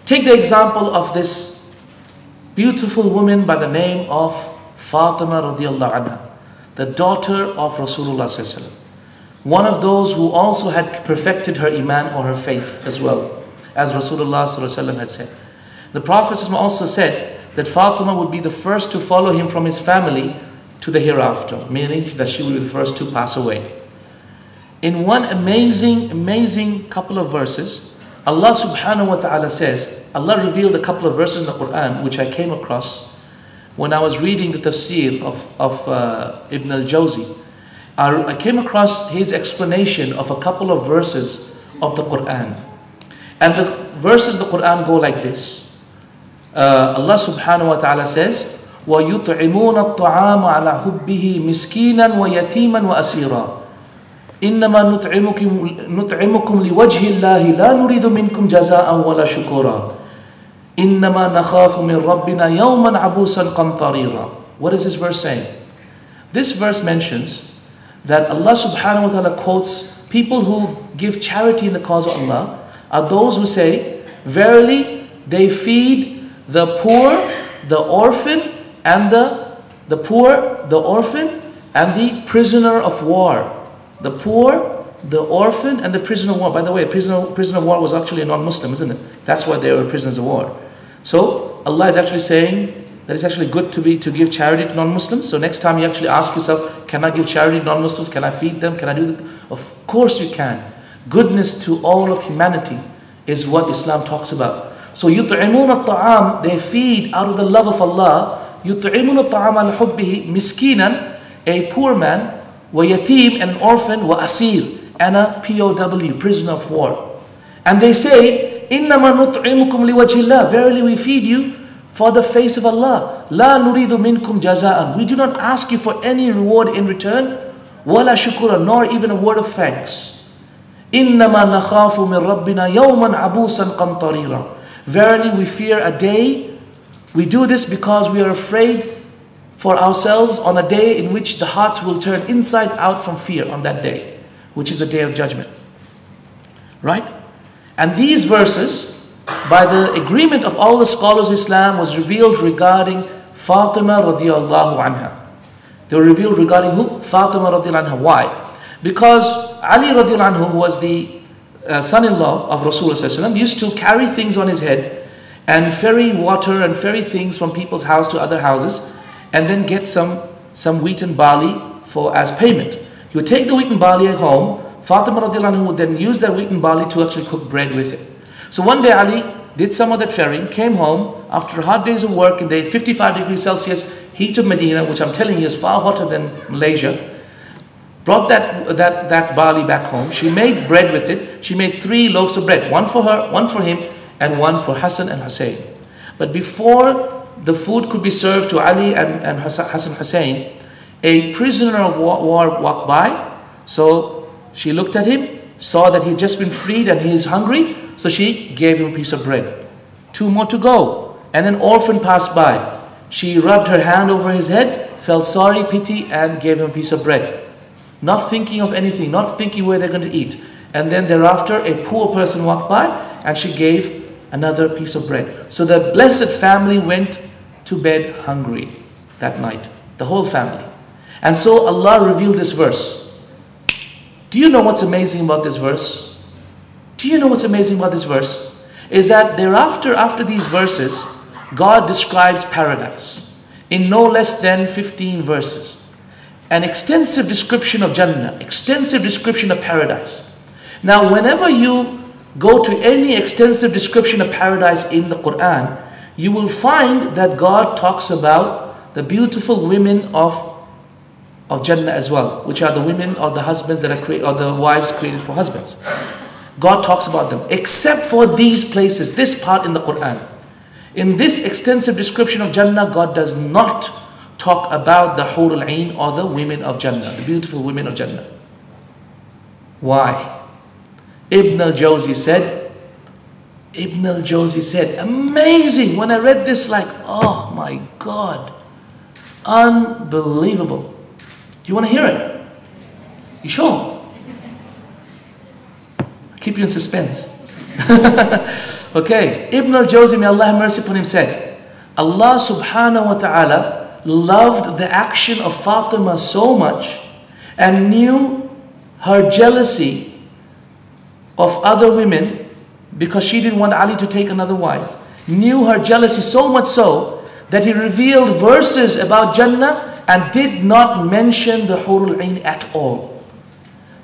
Take the example of this beautiful woman by the name of Fatimah radiallahu anha, the daughter of Rasulullah sallallahu alaihi wasallam. One of those who also had perfected her iman or her faith as well, as Rasulullah sallallahu alaihi wasallam had said. The Prophet also said that Fatimah would be the first to follow him from his family to the hereafter, meaning that she will be the first to pass away. In one amazing couple of verses, Allah subhanahu wa ta'ala says, Allah revealed a couple of verses in the Quran which I came across when I was reading the tafsir of Ibn al-Jawzi. I came across his explanation of a couple of verses of the Quran. And the verses of the Quran go like this. Allah subhanahu wa ta'ala says, وَيُطْعِمُونَ الطَّعَامَ عَلَى حُبِّهِ مِسْكِينًا وَيَتِيمًا وَأَسِيرًا إِنَّمَا نُطْعِمُكُمْ لِوَجْهِ اللَّهِ لَا نُرِيدُ مِنْكُمْ جَزَاءً وَلَا شُكُورًا إِنَّمَا نَخَافُ مِنْ رَبِّنَا يَوْمًا عَبُوسًا قَمْطَرِيرًا. What is this verse saying? This verse mentions that Allah subhanahu wa ta'ala quotes people who give charity in the cause of Allah are those who say, verily they feed the poor, the orphan, and the poor, the orphan, and the prisoner of war. The poor, the orphan, and the prisoner of war. By the way, prisoner of war was actually a non-Muslim, isn't it? That's why they were prisoners of war. So Allah is actually saying that it's actually good to give charity to non-Muslims. So next time you actually ask yourself, can I give charity to non-Muslims? Can I feed them? Can I do that? Of course you can. Goodness to all of humanity is what Islam talks about. So يُطْعِمُونَ الطَّعَامِ, they feed out of the love of Allah. يُطْعِمُونَ الطَّعَامَ عَلَى حُبِّهِ مِسْكِينًا, a poor man, وَيَتِيمًا, an orphan, وَأَسِيرًا, and a POW, prisoner of war. And they say, إِنَّمَا نُطْعِمُكُمْ لِوَجْهِ اللَّهِ, verily we feed you for the face of Allah. لَا نُرِيدُ مِنْكُمْ جَزَاءً, we do not ask you for any reward in return. وَلَا شُكُورًا, nor even a word of thanks. إِنَّمَا نَخَافُ مِنْ رَبِّنَا يَوْمًا عَبُوسًا قَمْطَرِيرًا, verily we fear a day. We do this because we are afraid for ourselves on a day in which the hearts will turn inside out from fear on that day, which is the day of judgment. Right? And these verses, by the agreement of all the scholars of Islam, was revealed regarding Fatimah radiallahu anha. They were revealed regarding who? Fatimah radiallahu anha. Why? Because Ali radiallahu anhu, who was the son-in-law of Rasulullah used to carry things on his head and ferry water and ferry things from people's house to other houses, and then get some wheat and barley as payment. He would take the wheat and barley at home. Fatimah radiallahu anhu would then use that wheat and barley to actually cook bread with it. So one day Ali did some of that ferrying, came home after hard days of work in the 55 degrees Celsius heat of Medina, which I'm telling you is far hotter than Malaysia. Brought that barley back home. She made bread with it. She made 3 loaves of bread, one for her, one for him, and one for Hassan and Hussein. But before the food could be served to Ali and Hassan Hussein, a prisoner of war walked by. So she looked at him, saw that he'd just been freed and he is hungry, so she gave him a piece of bread. 2 more to go. And an orphan passed by. She rubbed her hand over his head, felt sorry, pity, and gave him a piece of bread. Not thinking of anything, not thinking where they're going to eat. And then thereafter, a poor person walked by and she gave another piece of bread. So the blessed family went to bed hungry that night. The whole family. And so Allah revealed this verse. Do you know what's amazing about this verse? Do you know what's amazing about this verse? Is that thereafter, after these verses, God describes paradise in no less than 15 verses. An extensive description of Jannah, extensive description of paradise. Now, whenever you go to any extensive description of paradise in the Quran, you will find that God talks about the beautiful women of Jannah as well, which are the women or the husbands that are created, or the wives created for husbands. God talks about them, except for these places, this part in the Quran. In this extensive description of Jannah, God does not talk about the Hur al-Ain or the women of Jannah, the beautiful women of Jannah. Why? Ibn al-Jawzi said, amazing. When I read this, like, oh my God, unbelievable. Do you want to hear it? You sure? I'll keep you in suspense. Okay, Ibn al-Jawzi, may Allah have mercy upon him, said, Allah subhanahu wa ta'ala loved the action of Fatimah so much and knew her jealousy of other women because she didn't want Ali to take another wife. Knew her jealousy so much so that he revealed verses about Jannah and did not mention the Hurul Ain at all,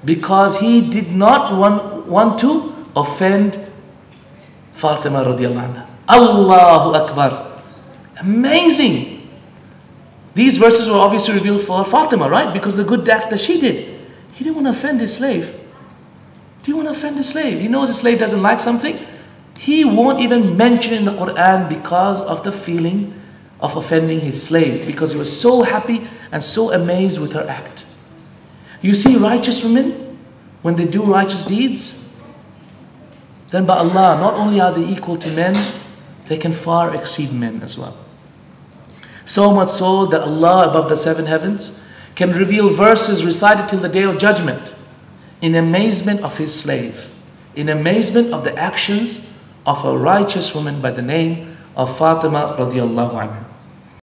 because he did not want to offend Fatimah radiallahu anha. Allahu Akbar. Amazing. These verses were obviously revealed for Fatimah, right? Because of the good act that she did. He didn't want to offend his slave. He didn't want to offend his slave. He knows his slave doesn't like something. He won't even mention in the Quran because of the feeling of offending his slave, because he was so happy and so amazed with her act. You see, righteous women, when they do righteous deeds, then by Allah, not only are they equal to men, they can far exceed men as well. So much so that Allah above the seven heavens can reveal verses recited till the day of judgment in amazement of his slave, in amazement of the actions of a righteous woman by the name of Fatimah radiallahu anha.